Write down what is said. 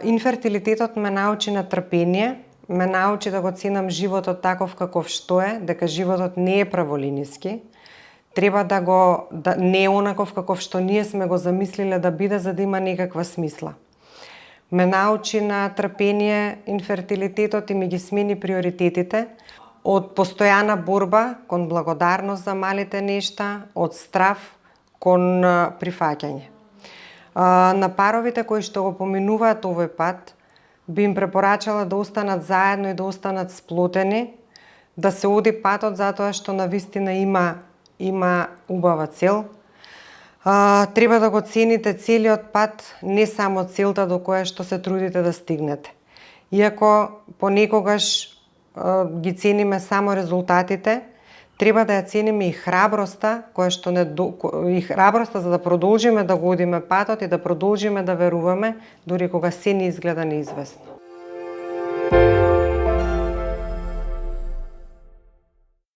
Инфертилитетот ме научи на трпение, ме научи да го ценам животот таков каков што е, дека животот не е праволиниски, треба не е онаков каков што ние сме го замислиле да биде за да има некаква смисла. Ме научи на трпение инфертилитетот и ми ги смени приоритетите од постојана борба кон благодарност за малите нешта, од страв кон прифаќање. На паровите кои што го поминуваат овој пат, би им препорачала да останат заедно и да останат сплотени, да се оди патот затоа што навистина има убава цел. Треба да го цените целиот пат, не само целта до која што се трудите да стигнете. Иако понекогаш ги цениме само резултатите, треба да ја цениме и храброста, за да продолжиме да го одиме патот и да продолжиме да веруваме, дури кога се не изгледа неизвестно.